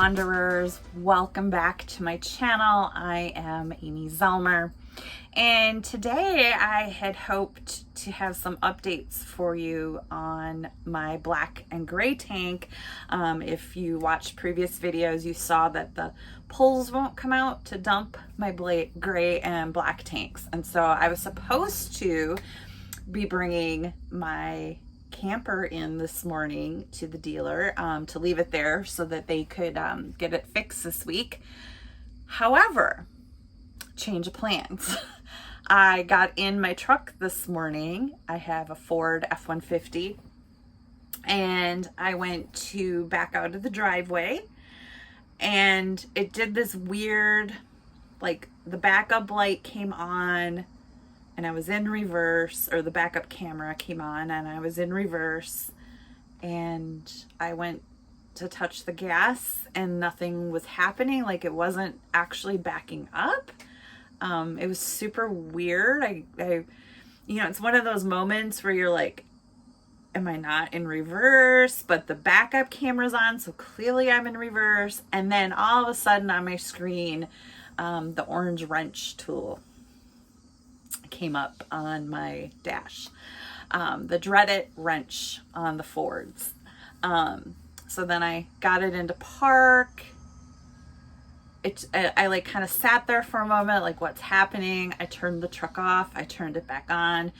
Wanderers, welcome back to my channel. I am Amy Zellmer, and today I had hoped to have some updates for you on my black and gray tank. If you watched previous videos, you saw that the poles won't come out to dump my gray and black tanks, and so I was supposed to be bringing my camper in this morning to the dealer to leave it there so that they could get it fixed this week. However, change of plans. I got in my truck this morning. I have a Ford F150, and I went to back out of the driveway, and it did this weird, like the backup light came on and I was in reverse, or the backup camera came on and I was in reverse, and I went to touch the gas and nothing was happening. Like it wasn't actually backing up. It was super weird. I it's one of those moments where you're like, am I not in reverse? But the backup camera's on, so clearly I'm in reverse. And then all of a sudden on my screen, the orange wrench tool came up on my dash, the dreaded wrench on the Fords. So then I got it into park. I like kind of sat there for a moment, like what's happening? I turned the truck off, I turned it back on.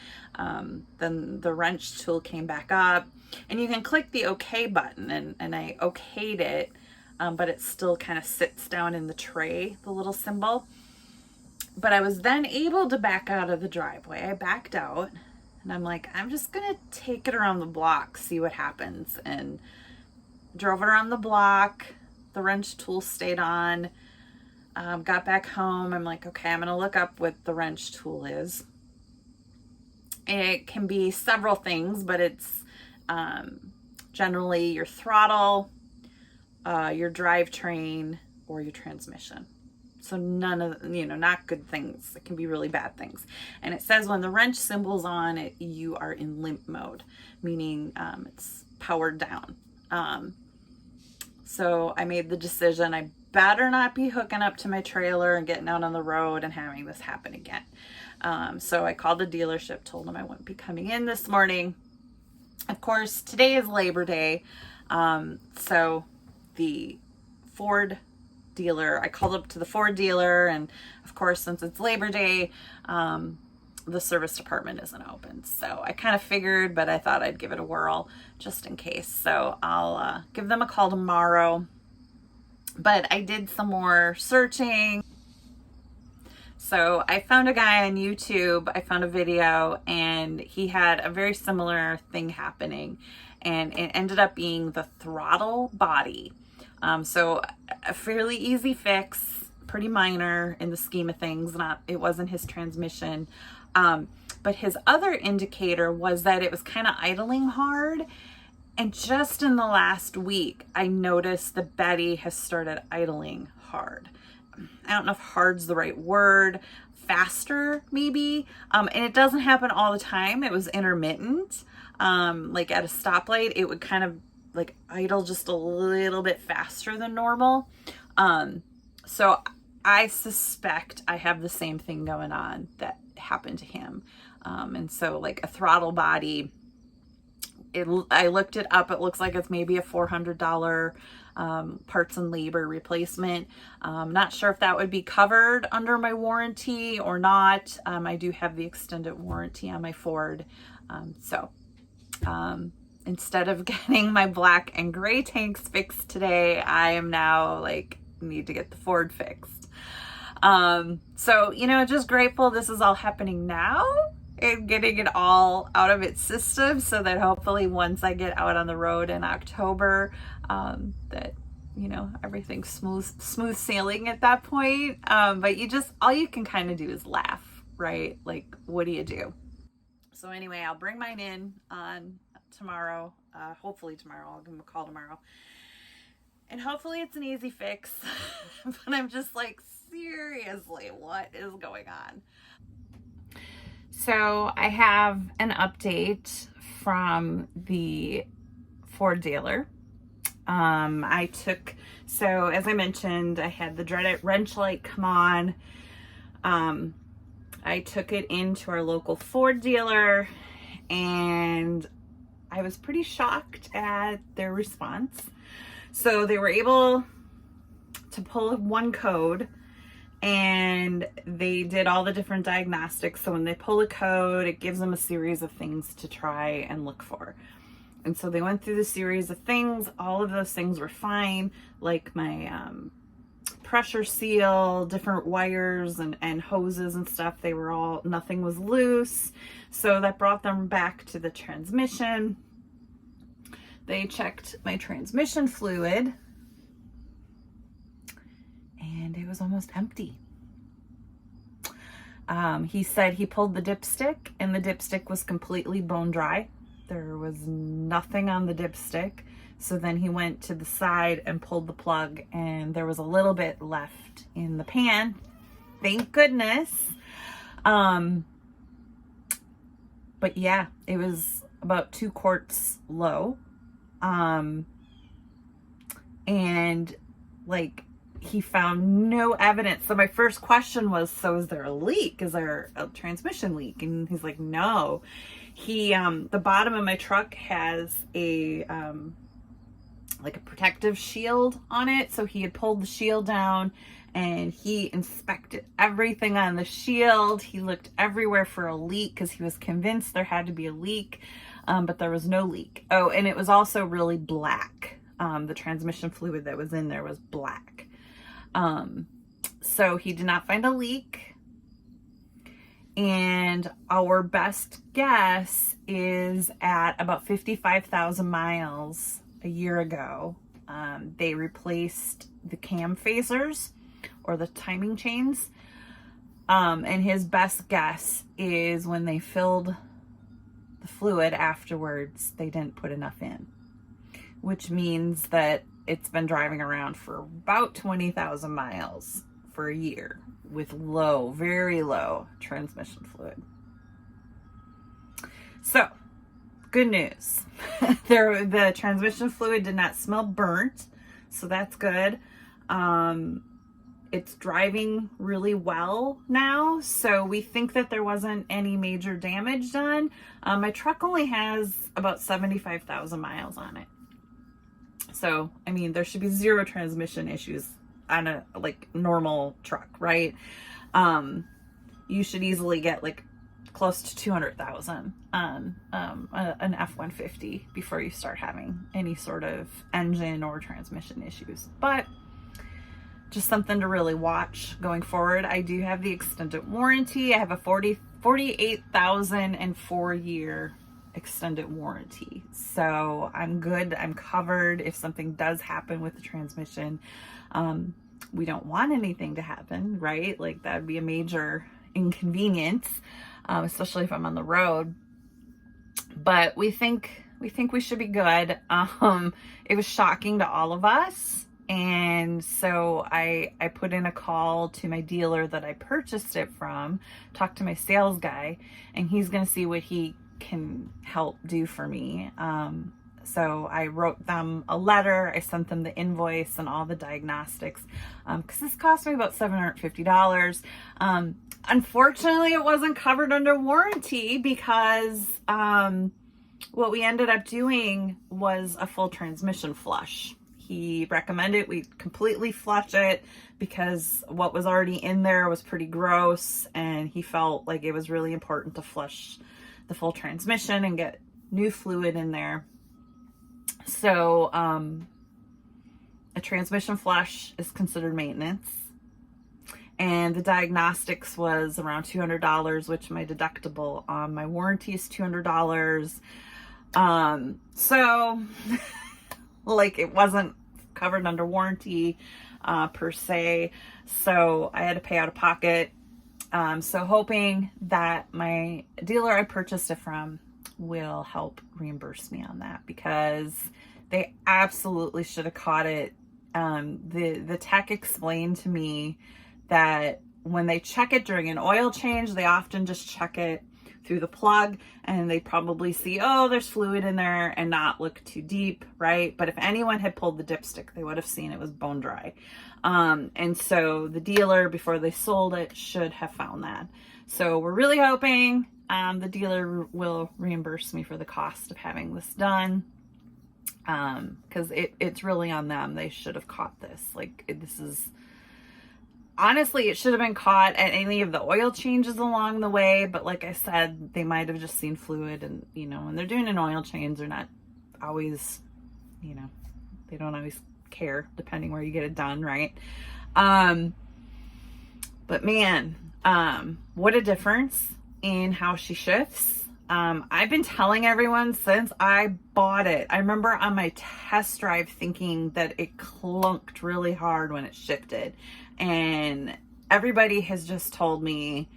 Then the wrench tool came back up, and you can click the OK button, and I okayed it, but it still kind of sits down in the tray, the little symbol. But I was then able to back out of the driveway. I backed out, and I'm like, I'm just gonna take it around the block, see what happens. And drove it around the block. The wrench tool stayed on. Got back home. I'm like, okay, I'm gonna look up what the wrench tool is. It can be several things, but it's generally your throttle, your drivetrain, or your transmission. So none of, not good things. It can be really bad things. And it says when the wrench symbol's on, you are in limp mode, meaning it's powered down. So I made the decision, I better not be hooking up to my trailer and getting out on the road and having this happen again. So I called the dealership, told them I wouldn't be coming in this morning. Of course, today is Labor Day. So the Ford dealer, I called up to the Ford dealer, and of course, since it's Labor Day, the service department isn't open. So I kind of figured, but I thought I'd give it a whirl just in case. So I'll give them a call tomorrow. But I did some more searching. So I found a guy on YouTube, I found a video, and he had a very similar thing happening, and it ended up being the throttle body. So a fairly easy fix, pretty minor in the scheme of things. It wasn't his transmission. But his other indicator was that it was kind of idling hard. And just in the last week, I noticed the Betty has started idling hard. I don't know if hard's the right word, faster maybe. And it doesn't happen all the time. It was intermittent. Like at a stoplight, it would kind of like idle just a little bit faster than normal. So I suspect I have the same thing going on that happened to him. And so like a throttle body, I looked it up. It looks like it's maybe a $400 parts and labor replacement. Not sure if that would be covered under my warranty or not. I do have the extended warranty on my Ford. Instead of getting my black and gray tanks fixed today, I am now like, need to get the Ford fixed. So, just grateful this is all happening now and getting it all out of its system, so that hopefully once I get out on the road in October, that, everything's smooth sailing at that point. But all you can kind of do is laugh, right? Like, what do you do? So anyway, I'll bring mine in on tomorrow. Hopefully tomorrow. I'll give him a call tomorrow. And hopefully it's an easy fix. But I'm just like, seriously, what is going on? So I have an update from the Ford dealer. I took So as I mentioned, I had the dreaded wrench light come on. I took it into our local Ford dealer, and I was pretty shocked at their response. So they were able to pull one code, and they did all the different diagnostics. So when they pull a code, it gives them a series of things to try and look for. And so they went through the series of things. All of those things were fine, like my pressure seal, different wires and hoses and stuff. They were all, nothing was loose. So that brought them back to the transmission. They checked my transmission fluid, and it was almost empty. He said he pulled the dipstick, and the dipstick was completely bone dry. There was nothing on the dipstick. So then he went to the side and pulled the plug, and there was a little bit left in the pan. Thank goodness. But yeah, it was about 2 quarts low. And like, he found no evidence. So my first question was, so is there a leak? Is there a transmission leak? And he's like, no. He, the bottom of my truck has a, like a protective shield on it. So he had pulled the shield down, and he inspected everything on the shield. He looked everywhere for a leak because he was convinced there had to be a leak, but there was no leak. Oh, and it was also really black. The transmission fluid that was in there was black. So he did not find a leak. And our best guess is at about 55,000 miles a year ago, they replaced the cam phasers, or the timing chains. And his best guess is when they filled the fluid afterwards, they didn't put enough in, which means that it's been driving around for about 20,000 miles for a year with low, very low transmission fluid. So, good news. The transmission fluid did not smell burnt, so that's good. It's driving really well now, so we think that there wasn't any major damage done. My truck only has about 75,000 miles on it. So, I mean, there should be 0 transmission issues on a like normal truck, right? You should easily get like close to 200,000 on an F-150 before you start having any sort of engine or transmission issues. But just something to really watch going forward. I do have the extended warranty. I have a 48,004 year extended warranty. So I'm good. I'm covered if something does happen with the transmission. We don't want anything to happen, right? Like, that'd be a major inconvenience, especially if I'm on the road. But we think we should be good. It was shocking to all of us. And so I put in a call to my dealer that I purchased it from, talked to my sales guy, and he's going to see what he can help do for me. So I wrote them a letter. I sent them the invoice and all the diagnostics, because this cost me about $750. Unfortunately, it wasn't covered under warranty because what we ended up doing was a full transmission flush. He recommended we completely flush it because what was already in there was pretty gross, and he felt like it was really important to flush the full transmission and get new fluid in there. So a transmission flush is considered maintenance, and the diagnostics was around $200, which my deductible on my warranty is $200. So like, it wasn't covered under warranty per se, so I had to pay out of pocket. So hoping that my dealer I purchased it from will help reimburse me on that, because they absolutely should have caught it. The tech explained to me that when they check it during an oil change, they often just check it through the plug, and they probably see, oh, there's fluid in there, and not look too deep, right? But if anyone had pulled the dipstick, they would have seen it was bone dry. And so the dealer, before they sold it, should have found that. So we're really hoping the dealer will reimburse me for the cost of having this done. Because it's really on them. They should have caught this. Like, this is, honestly, it should have been caught at any of the oil changes along the way. But like I said, they might have just seen fluid, and, you know, when they're doing an oil change, they're not always, you know, they don't always care depending where you get it done, right? But man, what a difference in how she shifts. I've been telling everyone since I bought it. I remember on my test drive thinking that it clunked really hard when it shifted. And everybody has just told me,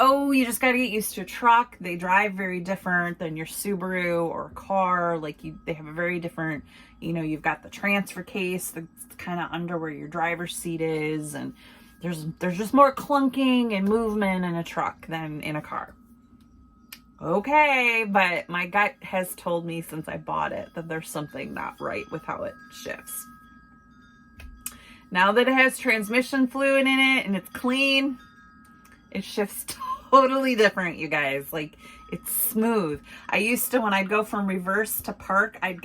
oh, you just got to get used to a truck. They drive very different than your Subaru or a car. Like, they have a very different, you know, you've got the transfer case that's kind of under where your driver's seat is. And there's just more clunking and movement in a truck than in a car. Okay, but my gut has told me since I bought it that there's something not right with how it shifts. Now that it has transmission fluid in it and it's clean, it shifts totally different, you guys. Like, it's smooth. I used to, when I'd go from reverse to park, I'd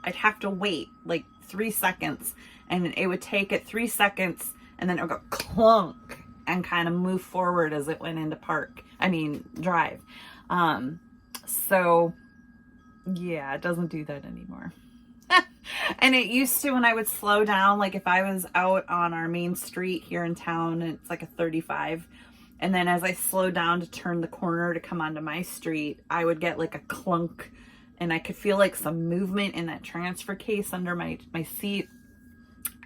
have to wait like 3 seconds, and it would take it 3 seconds, and then it would go clunk and kind of move forward as it went into drive. So yeah, it doesn't do that anymore. And it used to, when I would slow down, like if I was out on our main street here in town, and it's like a 35, and then as I slowed down to turn the corner to come onto my street, I would get like a clunk, and I could feel like some movement in that transfer case under my seat.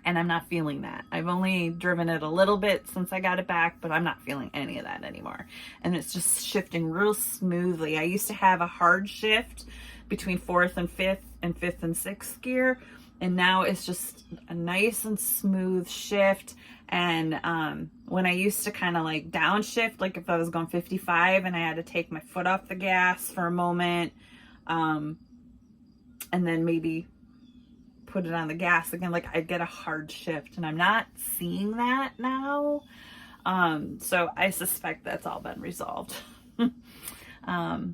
And I'm not feeling that. I've only driven it a little bit since I got it back, but I'm not feeling any of that anymore. And it's just shifting real smoothly. I used to have a hard shift between 4th and 5th and 5th and 6th gear. And now it's just a nice and smooth shift. And when I used to kind of like downshift, like if I was going 55 and I had to take my foot off the gas for a moment, and then maybe put it on the gas again, like I'd get a hard shift, and I'm not seeing that now. So I suspect that's all been resolved.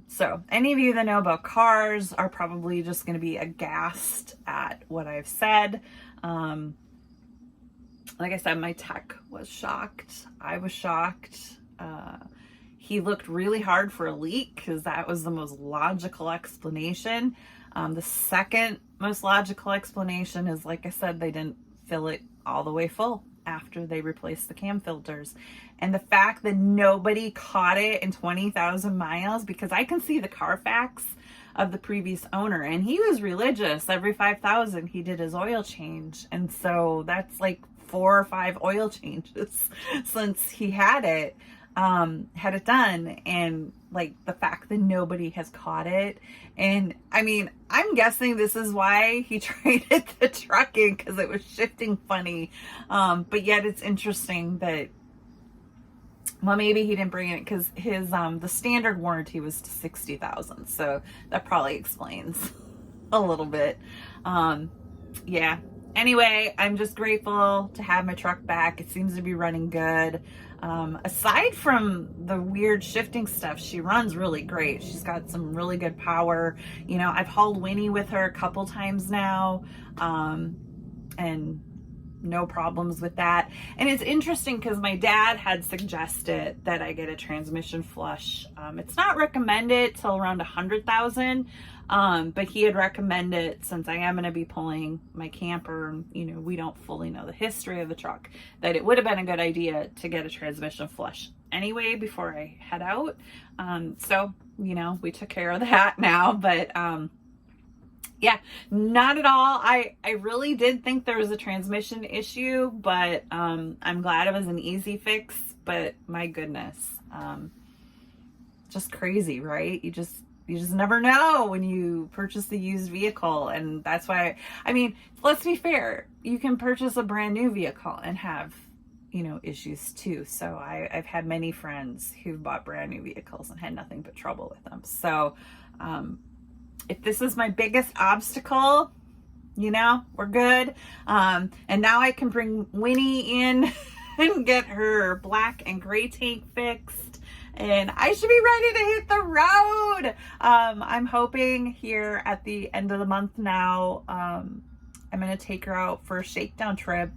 So any of you that know about cars are probably just going to be aghast at what I've said. Like I said, my tech was shocked. I was shocked. He looked really hard for a leak because that was the most logical explanation. The second most logical explanation is, like I said, they didn't fill it all the way full after they replaced the cam filters. And the fact that nobody caught it in 20,000 miles, because I can see the Carfax of the previous owner, and he was religious. Every 5,000 he did his oil change. And so that's like 4 or 5 oil changes since he had it done. And like the fact that nobody has caught it. And I mean, I'm guessing this is why he traded the truck in, because it was shifting funny. But yet it's interesting that, well, maybe he didn't bring it because his the standard warranty was to 60,000. So that probably explains a little bit. Yeah. Anyway, I'm just grateful to have my truck back. It seems to be running good. Aside from the weird shifting stuff, she runs really great. She's got some really good power. You know, I've hauled Winnie with her a couple times now, and no problems with that. And it's interesting because my dad had suggested that I get a transmission flush. It's not recommended till around 100,000. But he had recommended, since I am going to be pulling my camper, you know, we don't fully know the history of the truck, that it would have been a good idea to get a transmission flush anyway before I head out. So, you know, we took care of that now, but, yeah, not at all. I really did think there was a transmission issue, but, I'm glad it was an easy fix, but my goodness, just crazy, right? You just never know when you purchase the used vehicle. And that's why, I mean, let's be fair. You can purchase a brand new vehicle and have you know, issues too. So I've had many friends who've bought brand new vehicles and had nothing but trouble with them. So if this is my biggest obstacle, you know, we're good. And now I can bring Winnie in and get her black and gray tank fixed, and I should be ready to hit the road. I'm hoping here at the end of the month now, I'm going to take her out for a shakedown trip.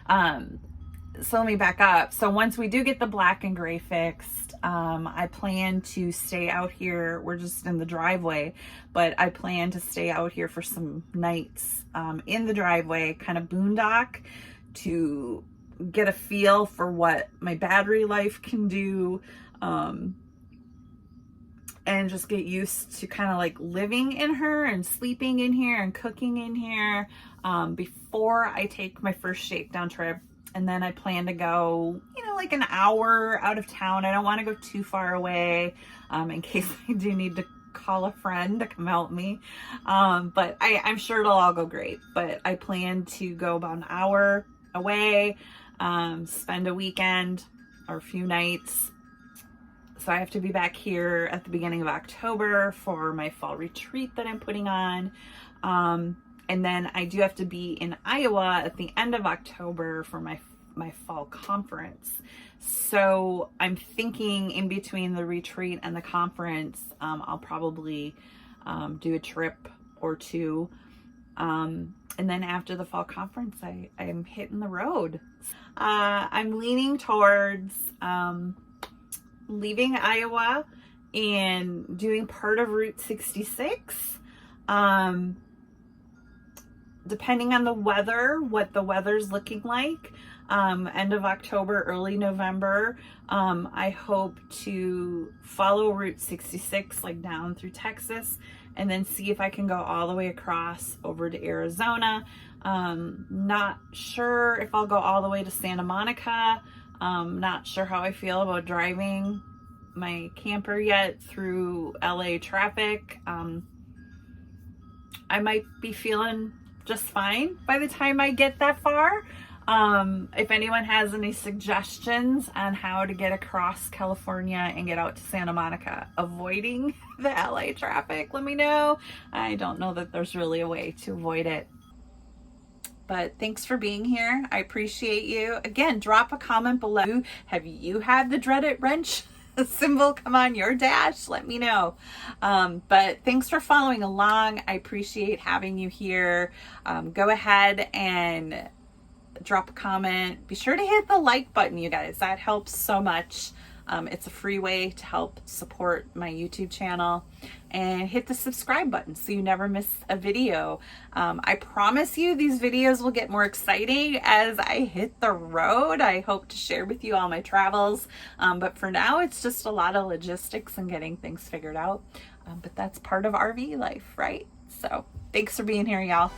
So let me back up. So once we do get the black and gray fixed, I plan to stay out here. We're just in the driveway, but I plan to stay out here for some nights in the driveway, kind of boondock, to get a feel for what my battery life can do, and just get used to kind of like living in her and sleeping in here and cooking in here before I take my first shakedown trip. And then I plan to go, you know, like an hour out of town. I don't want to go too far away in case I do need to call a friend to come help me. But I'm sure it'll all go great. But I plan to go about an hour away, spend a weekend or a few nights. So I have to be back here at the beginning of October for my fall retreat that I'm putting on. And then I do have to be in Iowa at the end of October for my fall conference. So I'm thinking in between the retreat and the conference, I'll probably do a trip or two. And then after the fall conference, I'm hitting the road. I'm leaning towards leaving Iowa and doing part of Route 66. Depending on the weather, what the weather's looking like, end of October, early November, I hope to follow Route 66, like down through Texas, and then see if I can go all the way across over to Arizona. Not sure if I'll go all the way to Santa Monica. Not sure how I feel about driving my camper yet through LA traffic. I might be feeling just fine by the time I get that far. If anyone has any suggestions on how to get across California and get out to Santa Monica avoiding the LA traffic, let me know. I don't know that there's really a way to avoid it. But thanks for being here. I appreciate you. Again, drop a comment below. Have you had the dreaded wrench symbol come on your dash? Let me know. But thanks for following along. I appreciate having you here. Go ahead and drop a comment. Be sure to hit the like button, you guys. That helps so much. It's a free way to help support my YouTube channel. And hit the subscribe button so you never miss a video. I promise you these videos will get more exciting as I hit the road. I hope to share with you all my travels. But for now, it's just a lot of logistics and getting things figured out. But that's part of RV life, right? So thanks for being here, y'all.